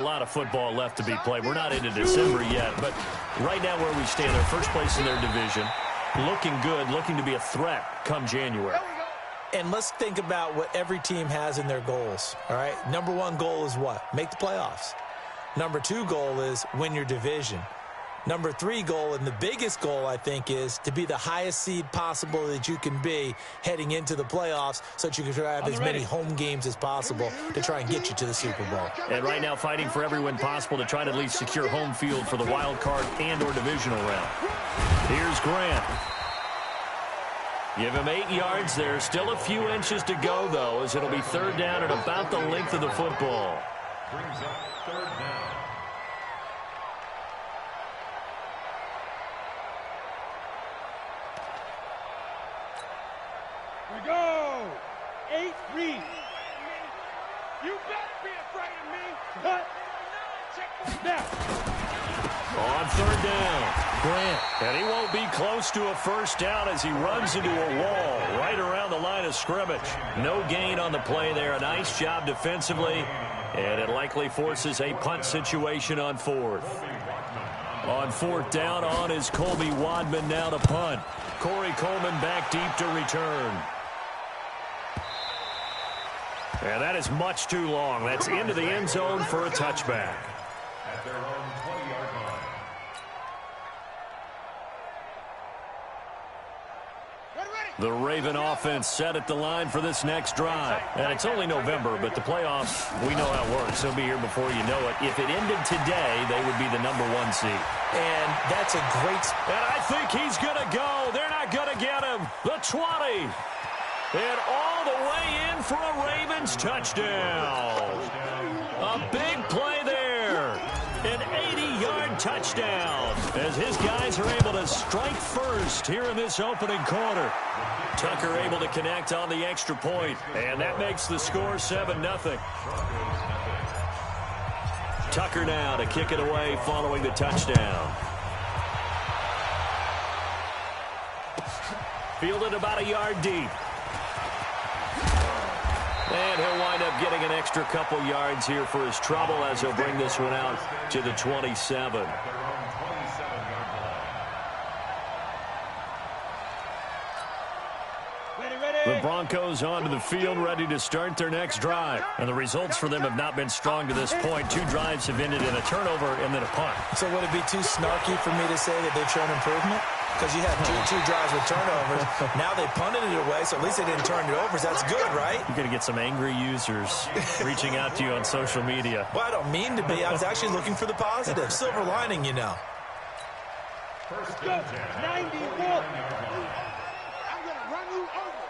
A lot of football left to be played. We're not into December yet, but right now where we stand, they're first place in their division, looking good, looking to be a threat come January. And let's think about what every team has in their goals, all right? Number one goal is what? Make the playoffs. Number two goal is win your division. Number three goal, and the biggest goal, I think, is to be the highest seed possible that you can be heading into the playoffs so that you can have as many home games as possible to try and get you to the Super Bowl. And right now fighting for every win possible to try to at least secure home field for the wild card and or divisional round. Here's Grant. Give him 8 yards there. Still a few inches to go, though, as it'll be third down at about the length of the football. Brings up third down. We go. 8 read. You better be afraid of me. Cut. Now. On third down, Grant. And he won't be close to a first down as he runs into a wall right around the line of scrimmage. No gain on the play there. A nice job defensively. And it likely forces a punt situation on fourth. On fourth down, on is Colby Wadman now to punt. Corey Coleman back deep to return. And that is much too long. That's into the end zone for a touchback. At their own 20-yard line. The Raven offense set at the line for this next drive. And it's only November, but the playoffs, we know how it works. They'll be here before you know it. If it ended today, they would be the #1 seed. And that's a great... And I think he's going to go. They're not going to get him. The 20. And all the way in for a Ravens touchdown. A big play there. An 80-yard touchdown as his guys are able to strike first here in this opening quarter. Tucker able to connect on the extra point, and that makes the score 7-0. Tucker now to kick it away following the touchdown. Fielded about a yard deep. And he'll wind up getting an extra couple yards here for his trouble as he'll bring this one out to the 27. The Broncos onto the field ready to start their next drive. And the results for them have not been strong to this point. 2 drives have ended in a turnover and then a punt. So would it be too snarky for me to say that they've shown improvement? Because you had two drives with turnovers. Now they punted it away, so at least they didn't turn it over. So that's good, right? You're going to get some angry users reaching out to you on social media. Well, I don't mean to be. I was actually looking for the positive. Silver lining, you know. Let's go. 91. I'm going to run you over.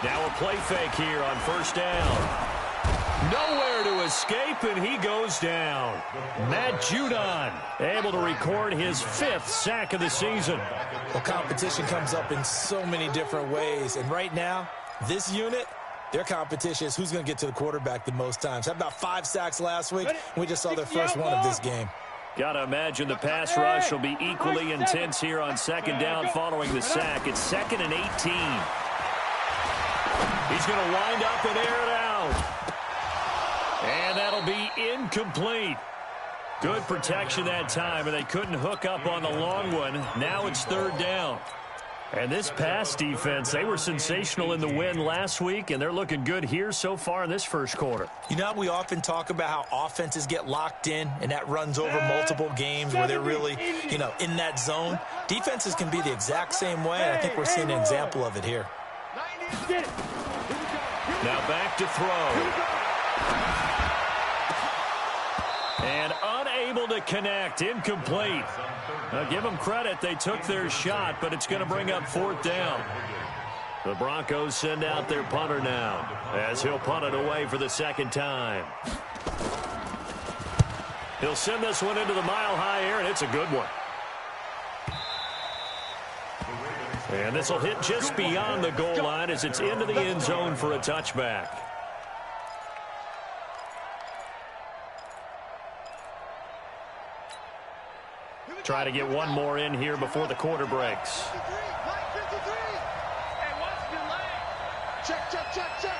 Now a play fake here on first down. Nowhere to escape, and he goes down. Matt Judon able to record his 5th sack of the season. Well, competition comes up in so many different ways. And right now, this unit, their competition is who's going to get to the quarterback the most times. How about 5 sacks last week? We just saw their first one of this game. Got to imagine the pass rush will be equally intense here on second down following the sack. It's 2nd and 18. He's going to wind up and air it out. And that'll be incomplete. Good protection that time, and they couldn't hook up on the long one. Now it's third down. And this pass defense, they were sensational in the win last week, and they're looking good here so far in this first quarter. You know, we often talk about how offenses get locked in, and that runs over multiple games where they're really, you know, in that zone. Defenses can be the exact same way, and I think we're seeing an example of it here. Now back to throw. And unable to connect. Incomplete. Now give them credit. They took their shot, but it's going to bring up fourth down. The Broncos send out their punter now as he'll punt it away for the second time. He'll send this one into the mile-high air, and it's a good one. And this will hit just beyond the goal line as it's into the end zone for a touchback. Try to get one more in here before the quarter breaks. Check, check, check, check.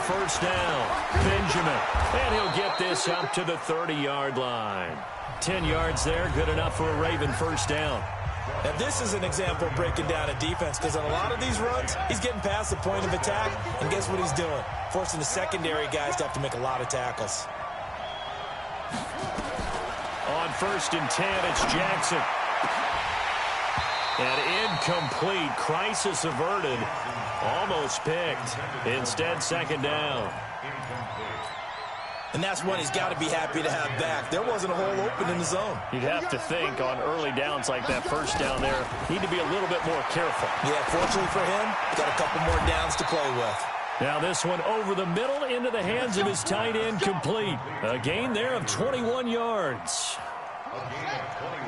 first down. Benjamin. And he'll get this up to the 30-yard line. 10 yards there, good enough for a Raven first down. Now, this is an example of breaking down a defense because on a lot of these runs, he's getting past the point of attack, and guess what he's doing? Forcing the secondary guys to have to make a lot of tackles. On 1st and 10, it's Jackson. And incomplete. Crisis averted. Almost picked. Instead, 2nd down. And that's one he's got to be happy to have back. There wasn't a hole open in the zone. You'd have to think on early downs like that first down there, need to be a little bit more careful. Yeah, fortunately for him, he's got a couple more downs to play with. Now this one over the middle into the hands of his tight end, complete. A gain there of 21 yards.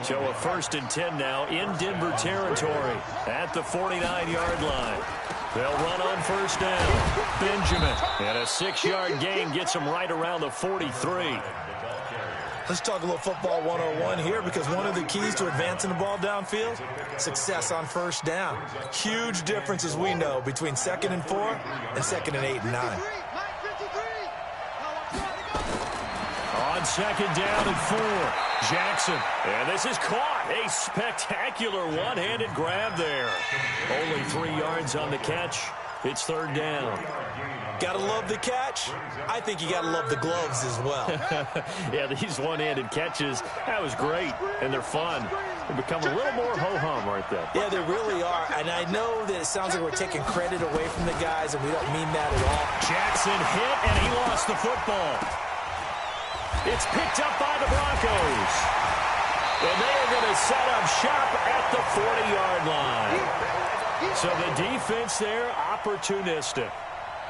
So a 1st and 10 now in Denver territory at the 49-yard line. They'll run on 1st down. Benjamin, and a 6-yard gain gets him right around the 43. Let's talk a little football 101 here because one of the keys to advancing the ball downfield, success on 1st down. Huge difference, as we know, between 2nd and 4 and 2nd and 8 and 9. On 2nd down and 4. Jackson, and this is caught. A spectacular one-handed grab there. Only 3 yards on the catch. It's 3rd down. Gotta love the catch. I think you gotta love the gloves as well. Yeah, these one-handed catches, that was great, and they're fun. They become a little more ho-hum, aren't they? Yeah, they really are, and I know that it sounds like we're taking credit away from the guys, and we don't mean that at all. Jackson hit, and he lost the football. It's picked up by the Broncos. And they are going to set up shop at the 40-yard line. So the defense there, opportunistic.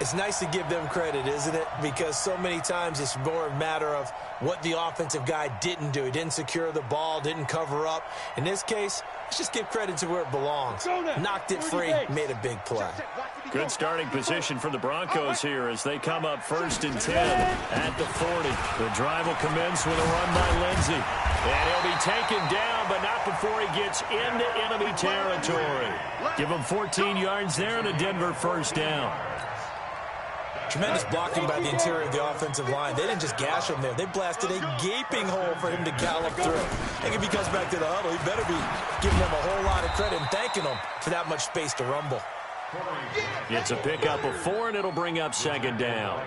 It's nice to give them credit, isn't it? Because so many times it's more a matter of what the offensive guy didn't do. He didn't secure the ball, didn't cover up. In this case, let's just give credit to where it belongs. Knocked it free, made a big play. Good starting position for the Broncos here as they come up 1st and 10 at the 40. The drive will commence with a run by Lindsey. And he'll be taken down, but not before he gets into enemy territory. Give him 14 yards there and a Denver 1st down. Tremendous blocking by the interior of the offensive line. They didn't just gash him there. They blasted a gaping hole for him to gallop through. I think if he comes back to the huddle, he better be giving them a whole lot of credit and thanking them for that much space to rumble. It's a pickup of 4, and it'll bring up 2nd down.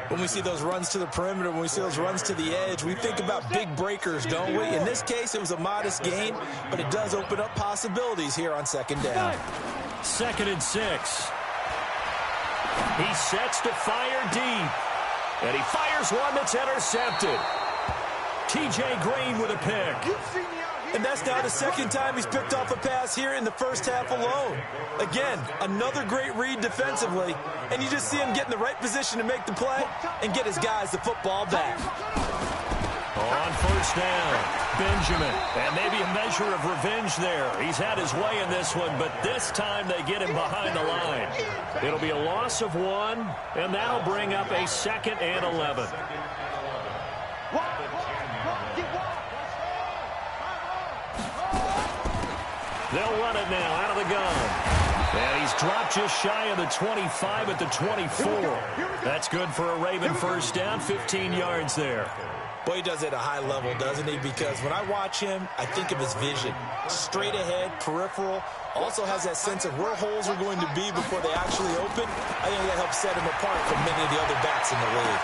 When we see those runs to the perimeter, when we see those runs to the edge, we think about big breakers, don't we? In this case, it was a modest gain, but it does open up possibilities here on 2nd down. 2nd and 6. He sets to fire deep. And he fires one that's intercepted. T.J. Green with a pick. And that's now the 2nd time he's picked off a pass here in the first half alone. Again, another great read defensively. And you just see him get in the right position to make the play and get his guys the football back. On 1st down, Benjamin. And maybe a measure of revenge there. He's had his way in this one, but this time they get him behind the line. It'll be a loss of 1, and that'll bring up a 2nd and 11. They'll run it now out of the gun. And he's dropped just shy of the 25 at the 24. That's good for a Raven 1st down, 15 yards there. Boy, he does it at a high level, doesn't he? Because when I watch him, I think of his vision. Straight ahead, peripheral. Also has that sense of where holes are going to be before they actually open. I think that helps set him apart from many of the other backs in the league.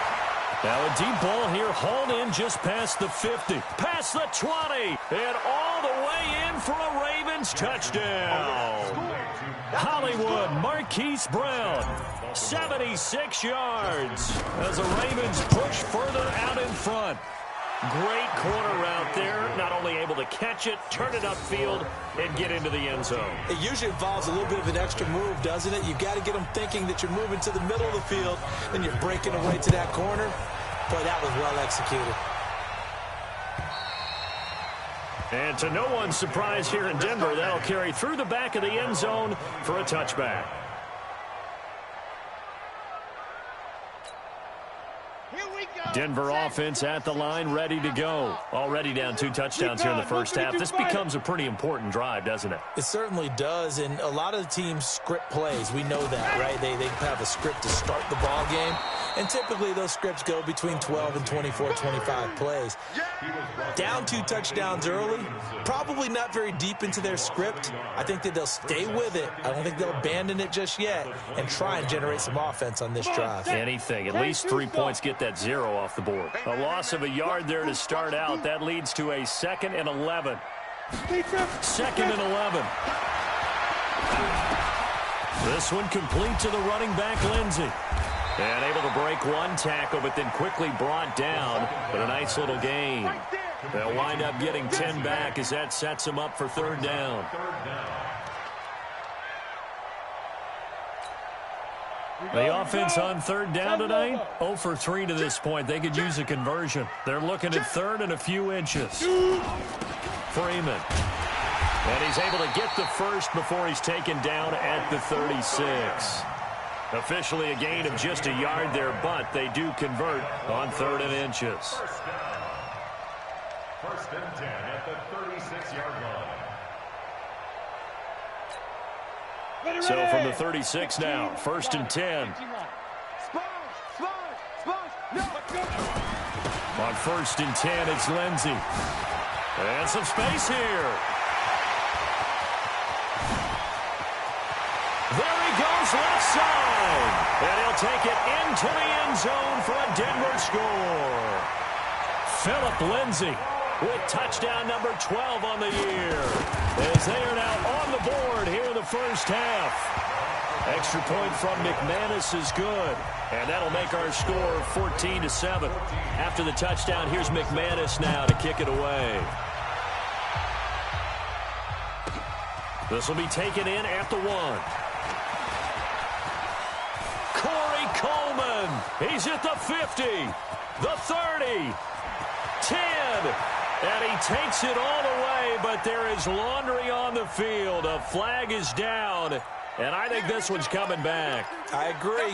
Now a deep ball here, hauled in just past the 50. Past the 20. And all the way in for a Ravens touchdown. Hollywood Marquise Brown, 76 yards as the Ravens push further out in front. Great corner route there, not only able to catch it, turn it upfield, and get into the end zone. It usually involves a little bit of an extra move, doesn't it? You've got to get them thinking that you're moving to the middle of the field, then you're breaking away to that corner. Boy, that was well executed. And to no one's surprise here in Denver, that'll carry through the back of the end zone for a touchback. Here we go. Denver offense at the line, ready to go. Already down 2 touchdowns here in the first half. This becomes a pretty important drive, doesn't it? It certainly does, and a lot of the teams script plays. We know that, right? They have a script to start the ball game, and typically those scripts go between 12 and 24, 25 plays. Down 2 touchdowns early, probably not very deep into their script. I think that they'll stay with it. I don't think they'll abandon it just yet and try and generate some offense on this drive. Anything. At least 3 points, get that 0 off the board. A loss of a yard there to start out. That leads to a 2nd and 11. 2nd and 11. This one complete to the running back, Lindsey. And able to break 1 tackle, but then quickly brought down. But a nice little gain. They'll wind up getting 10 back as that sets them up for 3rd down. The offense on 3rd down tonight, 0 for 3 to this point. They could use a conversion. They're looking at 3rd and a few inches. Freeman. And he's able to get the first before he's taken down at the 36. Officially a gain of just a yard there, but they do convert on 3rd and inches. 1st and 10 at the 36-yard line. So from the 36 now, 1st and 10. On 1st and 10, it's Lindsey. And some space here. There he goes, left side. And he'll take it into the end zone for a Denver score. Phillip Lindsay with touchdown number 12 on the year, as they are now on the board here in the first half. Extra point from McManus is good, and that'll make our score 14-7. After the touchdown, here's McManus now to kick it away. This will be taken in at the 1. Corey Coleman, he's at the 50, the 30, 10. And he takes it all the way, but there is laundry on the field. A flag is down, and I think this one's coming back. I agree.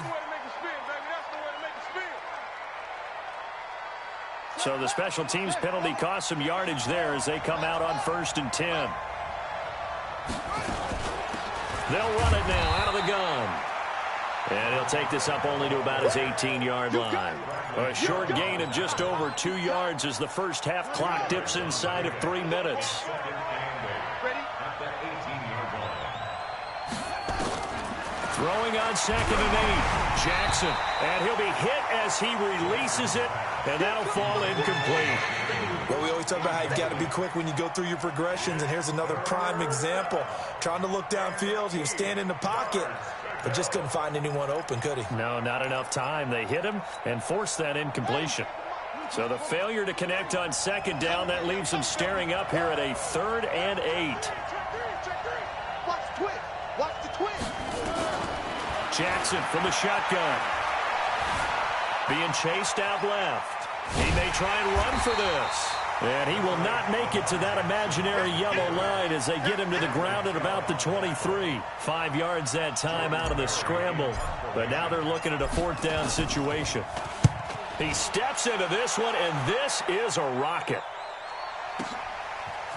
So the special teams penalty cost some yardage there as they come out on 1st and 10. They'll run it now out of the gun. And he'll take this up only to about his 18-yard line. A short gain of just over 2 yards as the first half clock dips inside of 3 minutes. Throwing on 2nd and 8. Jackson. And he'll be hit as he releases it, and that'll fall incomplete. Well, we always talk about how you've got to be quick when you go through your progressions, and here's another prime example. Trying to look downfield, he was standing in the pocket, but just couldn't find anyone open, could he? No, not enough time. They hit him and forced that incompletion. So the failure to connect on 2nd down, that leaves him staring up here at a 3rd and 8. Watch the twist. Watch the twist. Jackson from the shotgun. Being chased out left. He may try and run for this. And he will not make it to that imaginary yellow line as they get him to the ground at about the 23. 5 yards that time out of the scramble. But now they're looking at a 4th down situation. He steps into this one, and this is a rocket.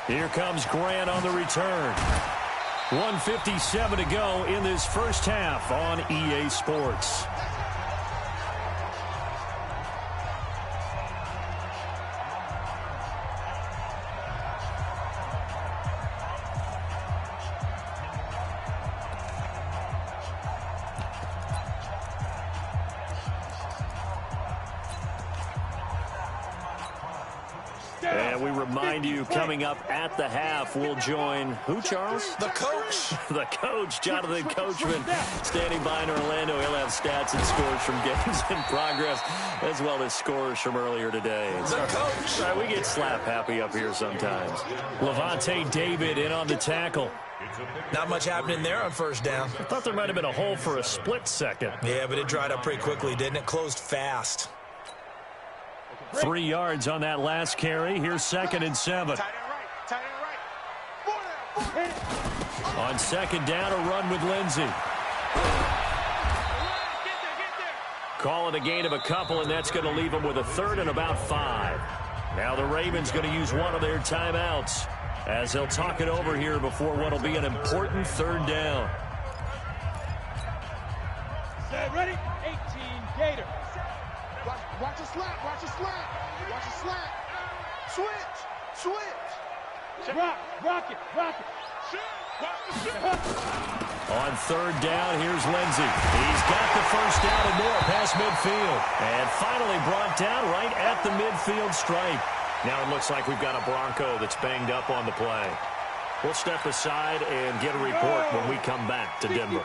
Here comes Grant on the return. 1:57 to go in this first half on EA Sports. And we remind you, coming up at the half, we'll join who, Charles? The coach. The coach, Jonathan Coachman, standing by in Orlando. He'll have stats and scores from games in progress, as well as scores from earlier today. The coach. All right, we get slap happy up here sometimes. Levante David in on the tackle. Not much happening there on 1st down. I thought there might have been a hole for a split second. Yeah, but it dried up pretty quickly, didn't it? Closed fast. 3 yards on that last carry. Here's 2nd and 7. On 2nd down, a run with Lindsey. Call it a gain of a couple, and that's going to leave them with a third and about 5. Now the Ravens going to use one of their timeouts as they'll talk it over here before what will be an important third down. Set, ready? 18, Gator. Watch a slant, watch a slant, watch a slant. Switch. Rock it. On third down, here's Lindsey. He's got the first down and more past midfield. And finally brought down right at the midfield stripe. Now it looks like we've got a Bronco that's banged up on the play. We'll step aside and get a report when we come back to Denver.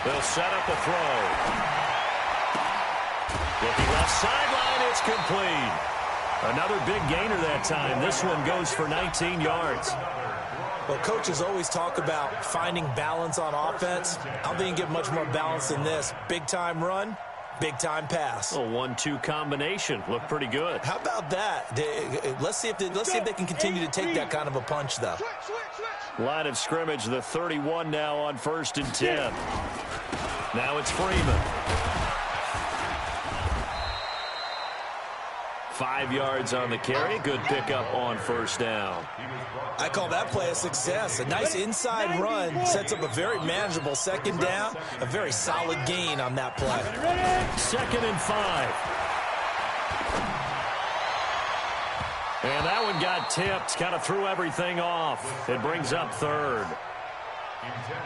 They'll set up a throw. Looking left sideline, it's complete. Another big gainer that time. This one goes for 19 yards. Well, coaches always talk about finding balance on offense. I don't think you get much more balance than this. Big-time run, big-time pass. A 1-2 combination. Looked pretty good. How about that? Let's see if they can continue to take that kind of a punch, though. Line of scrimmage, the 31 now on 1st and 10. Now it's Freeman. 5 yards on the carry. Good pickup on first down. I call that play a success. A nice inside run sets up a very manageable second down. A very solid gain on that play. 2nd and 5. And that one got tipped. Kind of threw everything off. It brings up 3rd.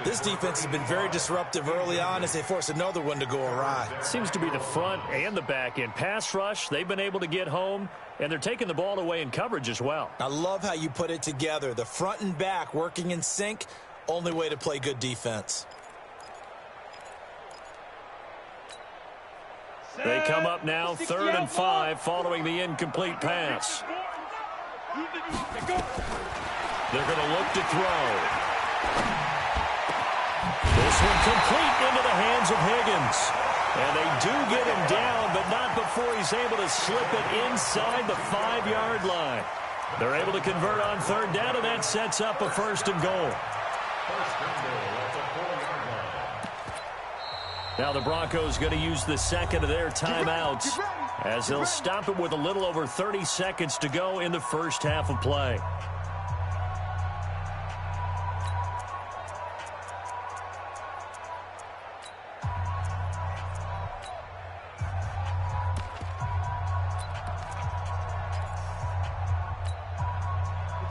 This defense has been very disruptive early on as they force another one to go awry. Seems to be the front and the back end. Pass rush, they've been able to get home, and they're taking the ball away in coverage as well. I love how you put it together. The front and back working in sync, only way to play good defense. They come up now 3rd and 5 following the incomplete pass. They're going to look to throw. This one complete into the hands of Higgins. And they do get him down, but not before he's able to slip it inside the 5-yard line. They're able to convert on 3rd down, and that sets up a 1st and goal. Now the Broncos going to use the second of their timeouts as they'll stop it with a little over 30 seconds to go in the first half of play.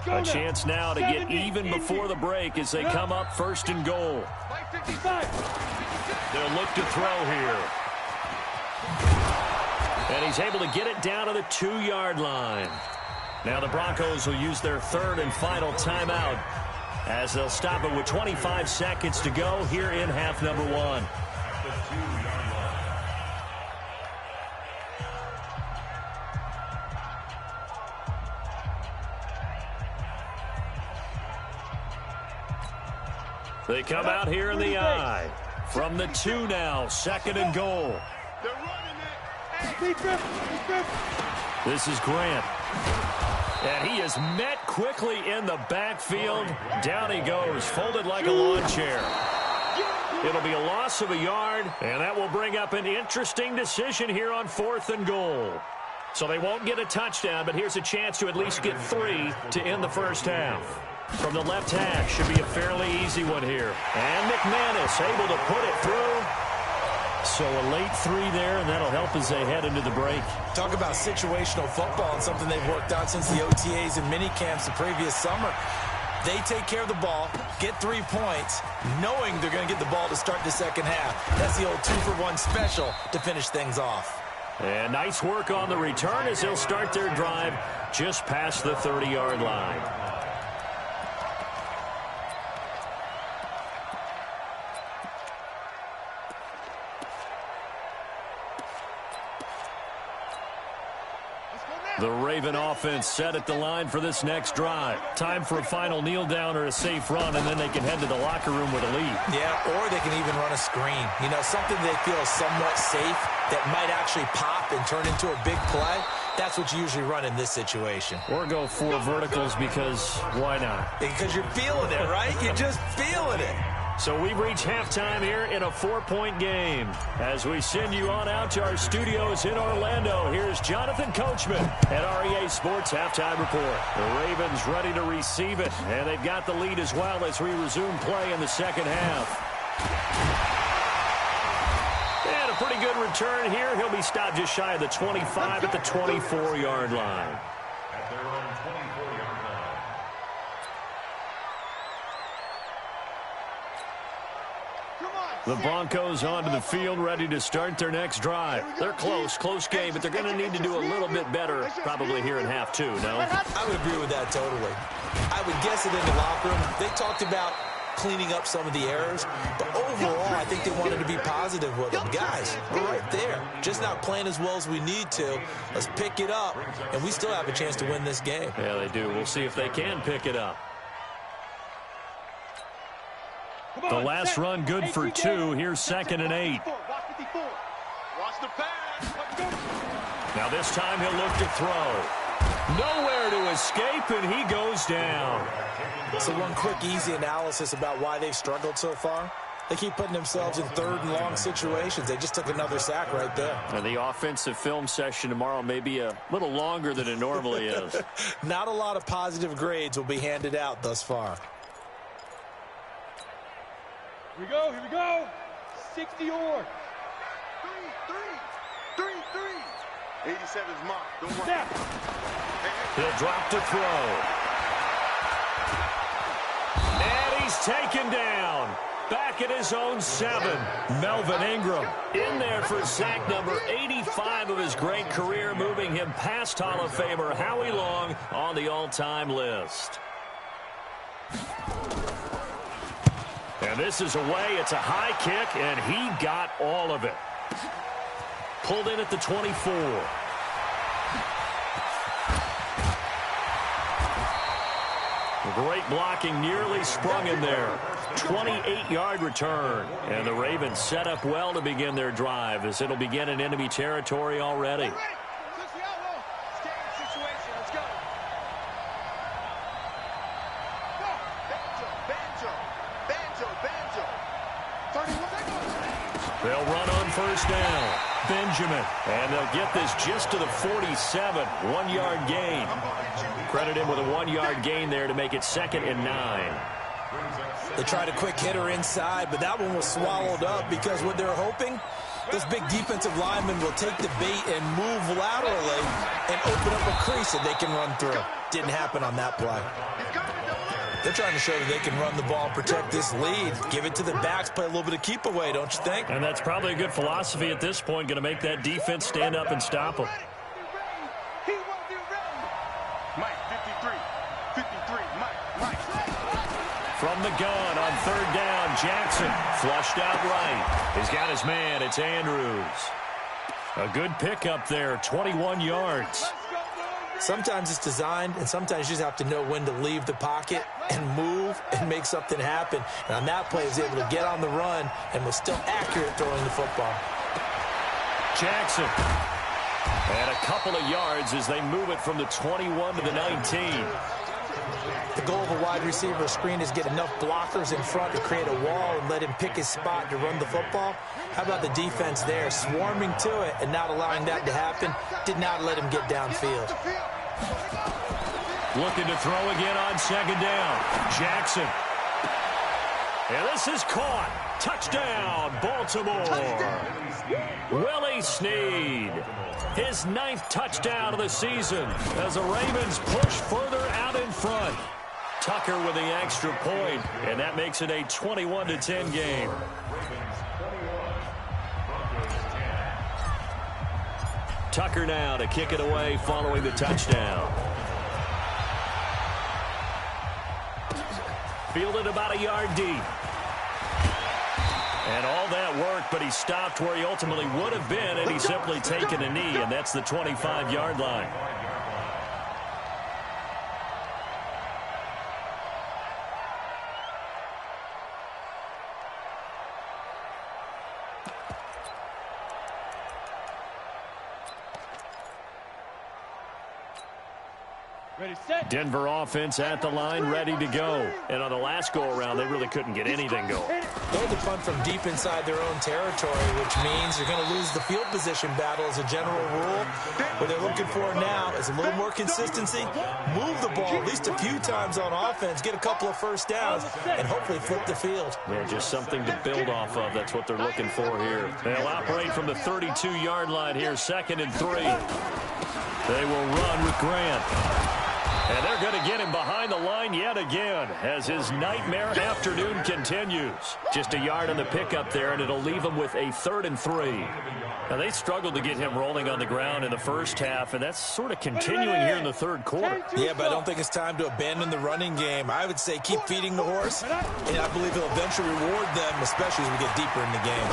A chance now to get even before the break as they come up 1st and goal. They'll look to throw here. And he's able to get it down to the 2-yard line. Now the Broncos will use their 3rd and final timeout as they'll stop it with 25 seconds to go here in half number 1. They come out here in the eye. From the 2 now, 2nd and goal. This is Grant. And he is met quickly in the backfield. Down he goes, folded like a lawn chair. It'll be a loss of a yard, and that will bring up an interesting decision here on 4th and goal. So they won't get a touchdown, but here's a chance to at least get 3 to end the first half. From the left hash, should be a fairly easy one here. And McManus able to put it through. So a late 3 there, and that'll help as they head into the break. Talk about situational football and something they've worked on since the OTAs and mini camps the previous summer. They take care of the ball, get 3 points, knowing they're going to get the ball to start the second half. That's the old 2-for-1 special to finish things off. And nice work on the return as they'll start their drive just past the 30-yard line. The Raven offense set at the line for this next drive. Time for a final kneel down or a safe run, and then they can head to the locker room with a lead. Yeah, or they can even run a screen. You know, something they feel is somewhat safe that might actually pop and turn into a big play. That's what you usually run in this situation. Or go 4 verticals because why not? Because you're feeling it, right? You're just feeling it. So we've reached halftime here in a 4-point game. As we send you on out to our studios in Orlando, here's Jonathan Coachman at REA Sports Halftime Report. The Ravens ready to receive it, and they've got the lead as well as we resume play in the second half. And a pretty good return here. He'll be stopped just shy of the 25 at the 24-yard line. At their own 24-yard line. The Broncos onto the field, ready to start their next drive. They're close game, but they're going to need to do a little bit better probably here in half two, no? I would agree with that totally. I would guess it in the locker room. They talked about cleaning up some of the errors, but overall, I think they wanted to be positive with them. Guys, we're right there. Just not playing as well as we need to. Let's pick it up, and we still have a chance to win this game. Yeah, they do. We'll see if they can pick it up. The last run good for 2. Here's 2nd and 8. Watch the pass. Now this time he'll look to throw. Nowhere to escape, and he goes down. So one quick, easy analysis about why they've struggled so far. They keep putting themselves in 3rd and long situations. They just took another sack right there. And the offensive film session tomorrow may be a little longer than it normally is. Not a lot of positive grades will be handed out thus far. Here we go. 60 or. 3. 87's mark. Don't worry. Snap. He'll drop to throw. And he's taken down. Back at his own 7. Melvin Ingram in there for sack number 85 of his great career, moving him past Hall of Famer Howie Long on the all-time list. And this is away. It's a high kick, and he got all of it. Pulled in at the 24. Great blocking, nearly sprung him there. 28-yard return. And the Ravens set up well to begin their drive as it'll begin in enemy territory already. They'll run on 1st down. Benjamin. And they'll get this just to the 47. 1-yard gain. Credit him with a 1-yard gain there to make it 2nd and 9. They tried a quick hitter inside, but that one was swallowed up because what they're hoping, those big defensive linemen will take the bait and move laterally and open up a crease that they can run through. Didn't happen on that play. They're trying to show that they can run the ball, protect this lead, give it to the backs, play a little bit of keep away, don't you think? And that's probably a good philosophy at this point, going to make that defense stand up and stop them. Mike, 53, Mike. From the gun on 3rd down, Jackson flushed out right. He's got his man, it's Andrews. A good pickup there, 21 yards. Sometimes it's designed, and sometimes you just have to know when to leave the pocket and move and make something happen. And on that play, he was able to get on the run and was still accurate throwing the football. Jackson. And a couple of yards as they move it from the 21 to the 19. The goal of a wide receiver screen is get enough blockers in front to create a wall and let him pick his spot to run the football. How about the defense there, swarming to it and not allowing that to happen? Did not let him get downfield. Looking to throw again on 2nd down. Jackson. And this is caught. Touchdown, Baltimore. Willie Snead. His 9th touchdown of the season as the Ravens push further out in front. Tucker with the extra point, and that makes it a 21-10 game. Tucker now to kick it away following the touchdown. Fielded about a yard deep. And all that work, but he stopped where he ultimately would have been, and he's simply taken a knee, and that's the 25-yard line. Denver offense at the line, ready to go. And on the last go-around, they really couldn't get anything going. They had to punt from deep inside their own territory, which means you're going to lose the field position battle as a general rule. What they're looking for now is a little more consistency, move the ball at least a few times on offense, get a couple of first downs, and hopefully flip the field. Yeah, just something to build off of. That's what they're looking for here. They'll operate from the 32-yard line here, 2nd and 3. They will run with Grant. And they're going to get him behind the line yet again as his nightmare afternoon continues. Just a yard on the pickup there, and it'll leave him with a 3rd and 3. Now, they struggled to get him rolling on the ground in the first half, and that's sort of continuing here in the third quarter. Yeah, but I don't think it's time to abandon the running game. I would say keep feeding the horse, and I believe he'll eventually reward them, especially as we get deeper in the game.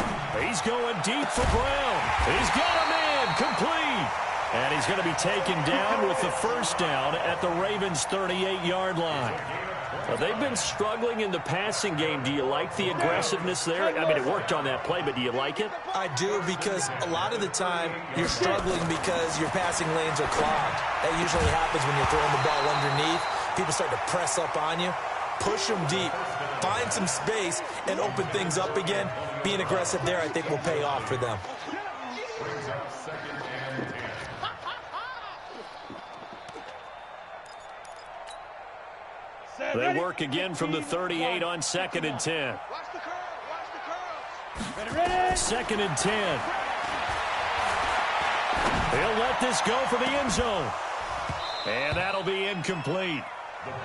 He's going deep for Brown. He's got a man complete. And he's going to be taken down with the first down at the Ravens' 38-yard line. Well, they've been struggling in the passing game. Do you like the aggressiveness there? I mean, it worked on that play, but do you like it? I do, because a lot of the time you're struggling because your passing lanes are clogged. That usually happens when you're throwing the ball underneath. People start to press up on you. Push them deep. Find some space and open things up again. Being aggressive there, I think, will pay off for them. They work again from the 38 on 2nd and 10. 2nd and 10. He'll let this go for the end zone. And that'll be incomplete.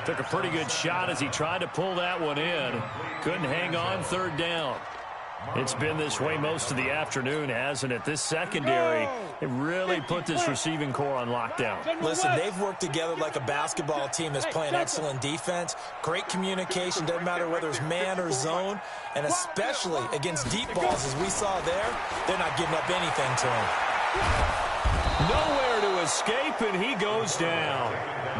Took a pretty good shot as he tried to pull that one in. Couldn't hang on, 3rd down. It's been this way most of the afternoon, hasn't it? This secondary, it really put this receiving core on lockdown. Listen, they've worked together like a basketball team that's playing excellent defense. Great communication, doesn't matter whether it's man or zone. And especially against deep balls, as we saw there, they're not giving up anything to him. Nowhere to escape, and he goes down.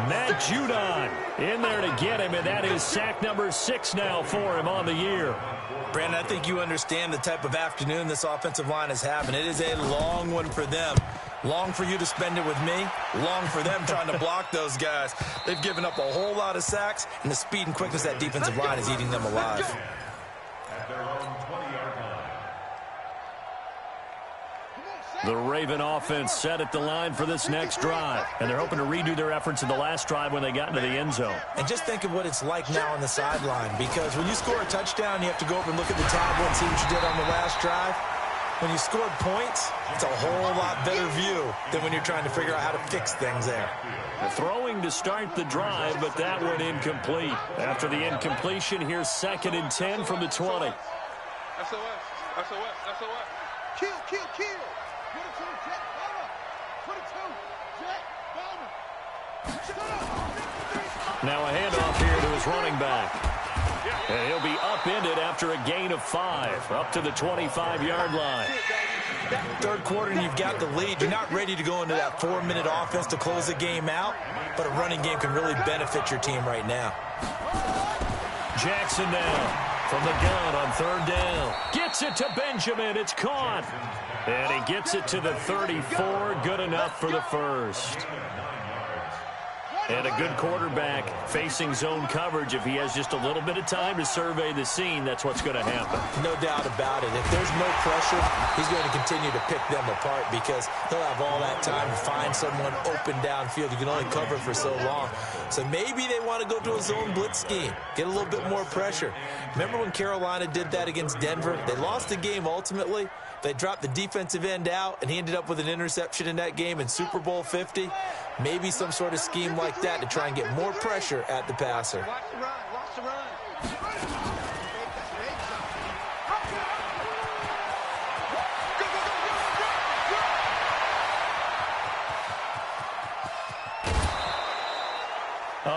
Matt Judon in there to get him, and that is sack number 6 now for him on the year. Brandon, I think you understand the type of afternoon this offensive line is having. It is a long one for them. Long for you to spend it with me. Long for them trying to block those guys. They've given up a whole lot of sacks, and the speed and quickness of that defensive line is eating them alive. At their own 20-yard line. The Raven offense set at the line for this next drive, and they're hoping to redo their efforts in the last drive when they got into the end zone. And just think of what it's like now on the sideline, because when you score a touchdown, you have to go over and look at the tablet and see what you did on the last drive. When you scored points, it's a whole lot better view than when you're trying to figure out how to fix things there. Throwing to start the drive, but that one incomplete. After the incompletion, here's 2nd and 10 from the 20. SOS, SOS, SOS. Kill, kill, kill. 22, Jet Bomber. 22, Jet Bomber. Now a handoff here to his running back. And he'll be upended after a gain of 5, up to the 25-yard line. Third quarter, and you've got the lead. You're not ready to go into that 4-minute offense to close the game out, but a running game can really benefit your team right now. Jackson now from the gun on 3rd down. Gets it to Benjamin. It's caught. And he gets it to the 34. Good enough for the first. And a good quarterback facing zone coverage. If he has just a little bit of time to survey the scene, that's what's going to happen. No doubt about it. If there's no pressure, he's going to continue to pick them apart because he'll have all that time to find someone open downfield. You can only cover for so long. So maybe they want to go to a zone blitz scheme, get a little bit more pressure. Remember when Carolina did that against Denver? They lost the game ultimately. They dropped the defensive end out, and he ended up with an interception in that game in Super Bowl 50. Maybe some sort of scheme like that to try and get more pressure at the passer. Watch the run, watch the run.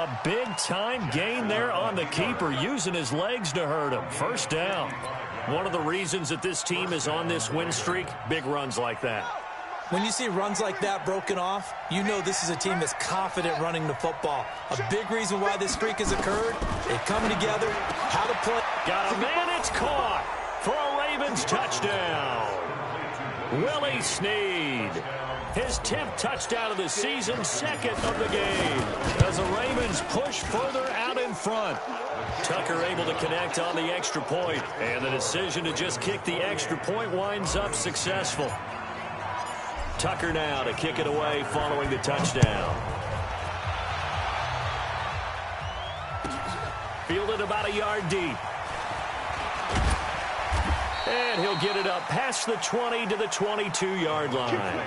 A big-time gain there on the keeper, using his legs to hurt him. First down. One of the reasons that this team is on this win streak, big runs like that. When you see runs like that broken off, you know this is a team that's confident running the football. A big reason why this streak has occurred, they come together, how to play. Got a man, it's caught for a Ravens touchdown. Willie Snead. His 10th touchdown of the season, second of the game, as the Ravens push further out in front. Tucker able to connect on the extra point, and the decision to just kick the extra point winds up successful. Tucker now to kick it away following the touchdown. Fielded about a yard deep. And he'll get it up past the 20 to the 22-yard line.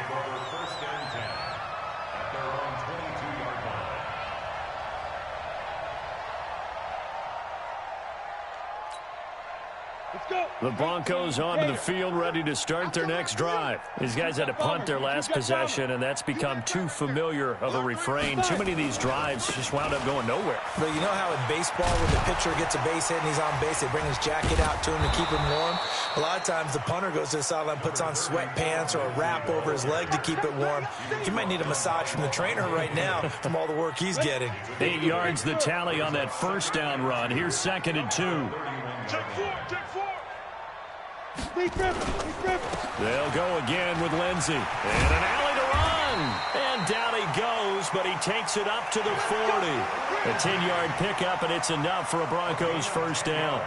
The Broncos onto the field, ready to start their next drive. These guys had to punt their last possession, and that's become too familiar of a refrain. Too many of these drives just wound up going nowhere. But you know how in baseball, when the pitcher gets a base hit and he's on base, they bring his jacket out to him to keep him warm? A lot of times the punter goes to the sideline, puts on sweatpants or a wrap over his leg to keep it warm. He might need a massage from the trainer right now from all the work he's getting. 8 yards the tally on that first down run. Here's 2nd and 2. Check 4, check 4. They'll go again with Lindsey. And an alley to run. And down he goes, but he takes it up to the 40. A 10-yard pickup, and it's enough for a Broncos first down.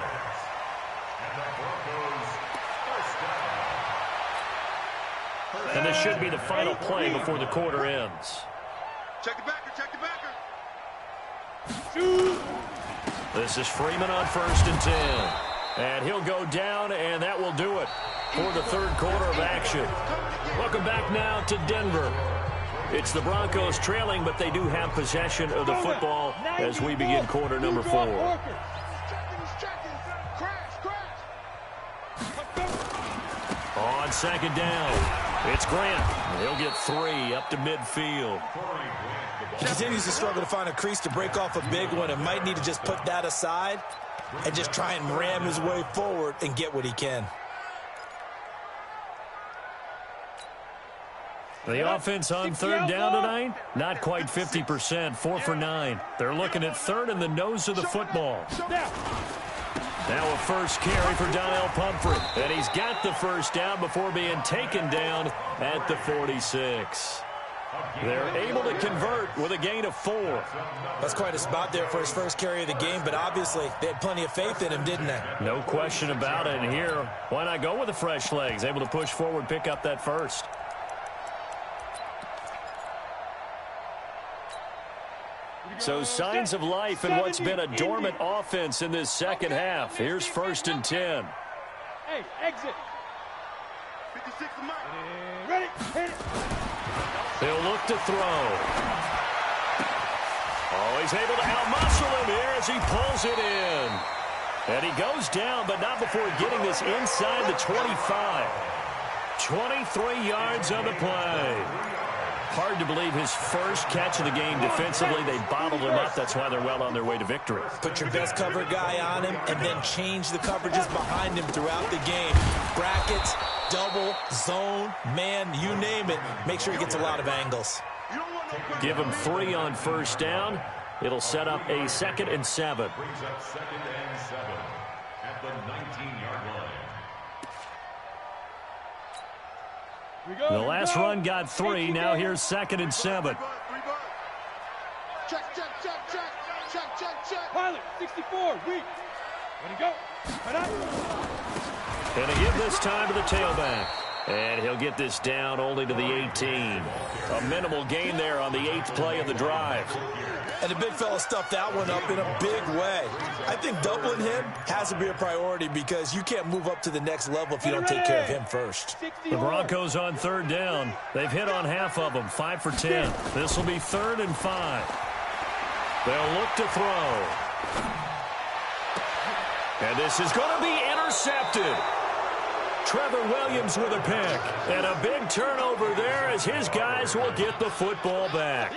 And this should be the final play before the quarter ends. Check the backer, check the backer. This is Freeman on 1st and 10. And he'll go down, and that will do it for the third quarter of action. Welcome back now to Denver. It's the Broncos trailing, but they do have possession of the football as we begin quarter number 4. On 2nd down, it's Grant. He'll get 3 up to midfield. He continues to struggle to find a crease to break off a big one and might need to just put that aside and just try and ram his way forward and get what he can. The offense on 3rd down tonight, not quite 50%, 4 for 9. They're looking at 3rd in the nose of the football. Now a first carry for Donnell Pumphrey. And he's got the first down before being taken down at the 46. They're able to convert with a gain of 4. That's quite a spot there for his first carry of the game, but obviously they had plenty of faith in him, didn't they? No question about it. And here, why not go with the fresh legs? Able to push forward, pick up that first. So signs of life in what's been a dormant offense in this second half. Here's 1st and 10. Hey, exit. 56 to Mike. Ready, hit it. He'll look to throw. Oh, he's able to outmuscle him here as he pulls it in. And he goes down, but not before getting this inside the 25. 23 yards on the play. Hard to believe his first catch of the game defensively. They bottled him up. That's why they're well on their way to victory. Put your best cover guy on him and then change the coverages behind him throughout the game. Brackets, double, zone, man, you name it. Make sure he gets a lot of angles. Give him 3 on first down. It'll set up a 2nd and 7. Brings up 2nd and 7 at the 19-yard line. The last run got 3. Now here's 2nd and 7. Check, check, check, check, check, check, check. Pilot, 64, weak. Ready, go. And he give this time to the tailback. And he'll get this down only to the 18. A minimal gain there on the 8th play of the drive. And the big fella stuffed that one up in a big way. I think doubling him has to be a priority because you can't move up to the next level if you don't take care of him first. The Broncos on 3rd down. They've hit on half of them, 5 for 10. This will be 3rd and 5. They'll look to throw. And this is going to be intercepted. Trevor Williams with a pick. And a big turnover there as his guys will get the football back.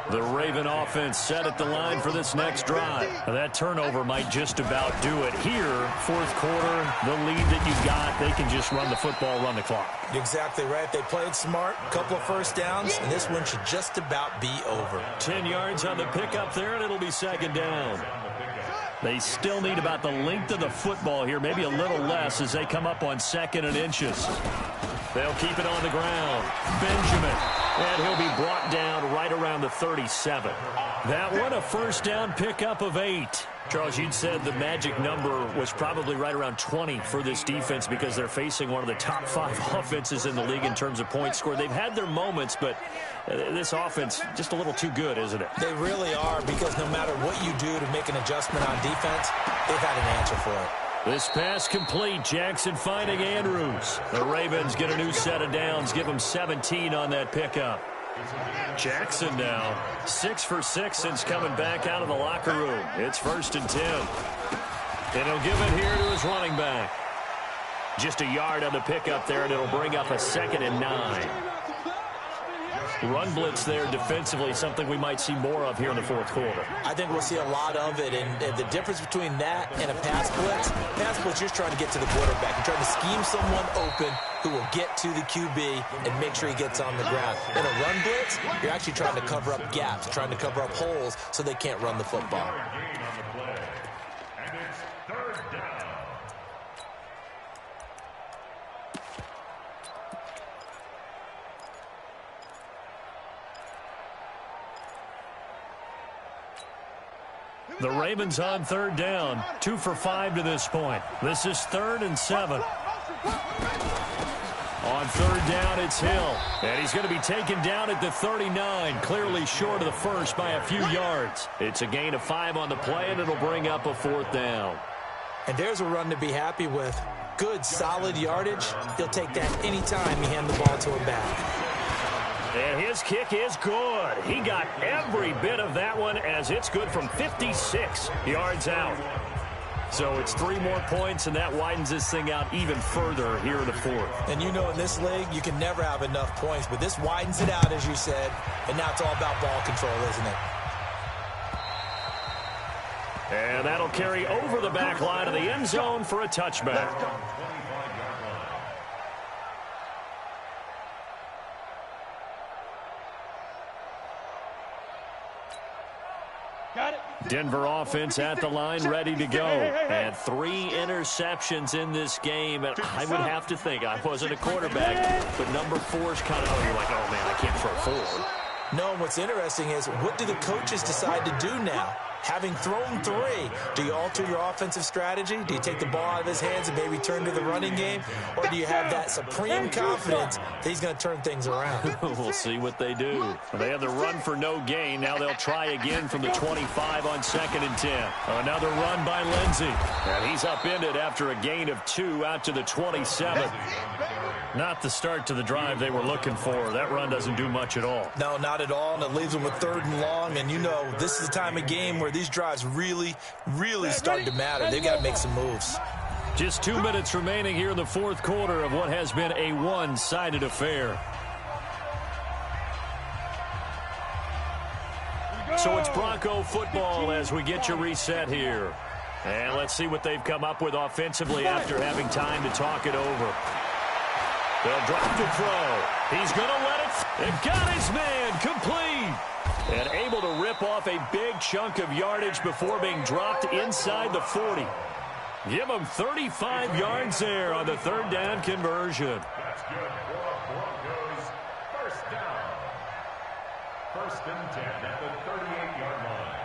The Raven offense set at the line for this next drive. Now that turnover might just about do it here. 4th quarter, the lead that you got, they can just run the football, run the clock. Exactly right. They played smart, a couple of first downs, and this one should just about be over. 10 yards on the pickup there, and it'll be 2nd down. They still need about the length of the football here, maybe a little less as they come up on 2nd and inches. They'll keep it on the ground. Benjamin. And he'll be brought down right around the 37. That one, a first down pickup of 8. Charles, you'd said the magic number was probably right around 20 for this defense because they're facing one of the top 5 offenses in the league in terms of points scored. They've had their moments, but this offense just a little too good, isn't it? They really are, because no matter what you do to make an adjustment on defense, they've had an answer for it. This pass complete. Jackson finding Andrews. The Ravens get a new set of downs. Give them 17 on that pickup. Jackson now 6 for 6 since coming back out of the locker room. It's 1st and 10. And he'll give it here to his running back. Just a yard on the pickup there, and it'll bring up a 2nd and 9. Run blitz there defensively, something we might see more of here in the 4th quarter. I think we'll see a lot of it, and the difference between that and a pass blitz, you're trying to get to the quarterback. You're trying to scheme someone open who will get to the QB and make sure he gets on the ground. In a run blitz, you're actually trying to cover up gaps, trying to cover up holes so they can't run the football. And it's 3rd down. The Ravens on 3rd down. 2 for 5 to this point. This is 3rd and 7. On 3rd down, it's Hill. And he's going to be taken down at the 39, clearly short of the first by a few yards. It's a gain of 5 on the play, and it'll bring up a 4th down. And there's a run to be happy with. Good, solid yardage. He'll take that anytime you hand the ball to him back. And his kick is good. He got every bit of that one, as it's good from 56 yards out. So it's 3 more points, and that widens this thing out even further here in the 4th. And you know, in this league, you can never have enough points, but this widens it out, as you said, and now it's all about ball control, isn't it? And that'll carry over the back line of the end zone for a touchback. Denver offense at the line, ready to go. And 3 interceptions in this game. And I would have to think, I wasn't a quarterback, but number 4 is kind of, you're like, oh, man, I can't throw 4. No, what's interesting is, what do the coaches decide to do now? Having thrown 3, do you alter your offensive strategy? Do you take the ball out of his hands and maybe turn to the running game? Or do you have that supreme confidence that he's going to turn things around? We'll see what they do. They have the run for no gain. Now they'll try again from the 25 on 2nd and 10. Another run by Lindsey. And he's upended after a gain of 2 out to the 27. Not the start to the drive they were looking for. That run doesn't do much at all. No, not at all, and it leaves them with 3rd and long. And you know, this is the time of game where these drives really start to matter. They've got to make some moves. Just 2 minutes remaining here in the 4th quarter of what has been a one-sided affair. So it's Bronco football as we get you reset here. And let's see what they've come up with offensively after having time to talk it over. They'll drop to throw. He's going to let it. They've got his man complete. And able to rip off a big chunk of yardage before being dropped inside the 40. Give him 35 yards there on the 3rd down conversion. That's good for Broncos. 1st down. 1st and 10 at the 38-yard line.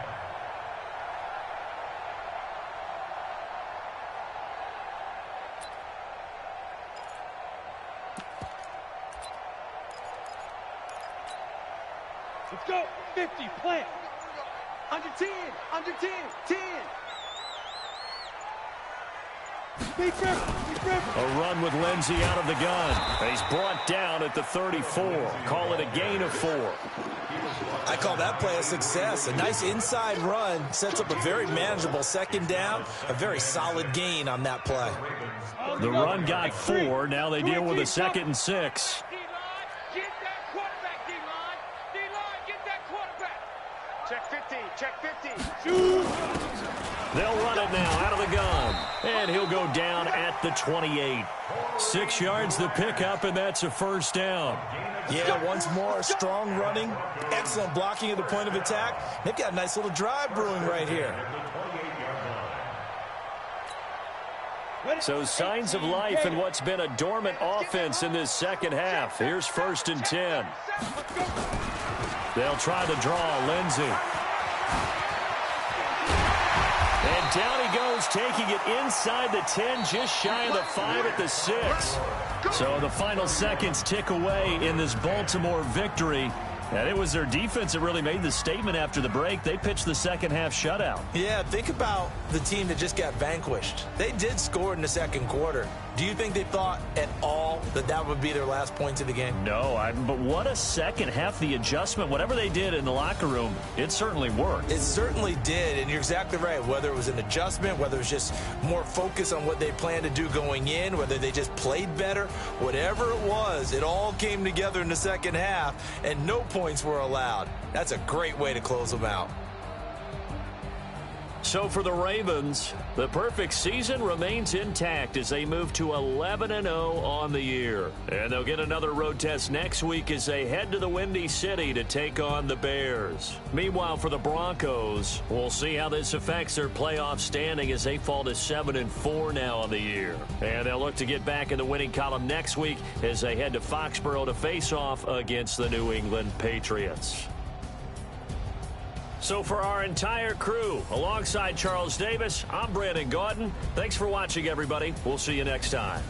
Let's go. 50, plant. Under 10, under 10, 10. A run with Lindsey out of the gun. He's brought down at the 34. Call it a gain of 4. I call that play a success. A nice inside run sets up a very manageable 2nd down. A very solid gain on that play. The run got 4. Now they deal with a 2nd and 6. Get that quarterback, D-line. D-line, get that quarterback. Check 50, check 50. Shoot. They'll run it now out of the gun. And he'll go down at the 28. 6 yards the pickup, and that's a 1st down. Yeah, once more, strong running, excellent blocking at the point of attack. They've got a nice little drive brewing right here. So signs of life in what's been a dormant offense in this second half. Here's 1st and 10. They'll try the draw. Lindsey. And down he goes, taking it inside the 10, just shy of the 5 at the 6. So the final seconds tick away in this Baltimore victory. And it was their defense that really made the statement after the break. They pitched the second half shutout. Yeah, think about the team that just got vanquished. They did score in the second quarter. Do you think they thought at all that that would be their last points of the game? No, but what a second half. The adjustment, whatever they did in the locker room, it certainly worked. It certainly did, and you're exactly right. Whether it was an adjustment, whether it was just more focus on what they planned to do going in, whether they just played better, whatever it was, it all came together in the second half, and no points were allowed. That's a great way to close them out. So for the Ravens, the perfect season remains intact as they move to 11-0 on the year. And they'll get another road test next week as they head to the Windy City to take on the Bears. Meanwhile, for the Broncos, we'll see how this affects their playoff standing as they fall to 7-4 now on the year. And they'll look to get back in the winning column next week as they head to Foxborough to face off against the New England Patriots. So for our entire crew, alongside Charles Davis, I'm Brandon Gaudin. Thanks for watching, everybody. We'll see you next time.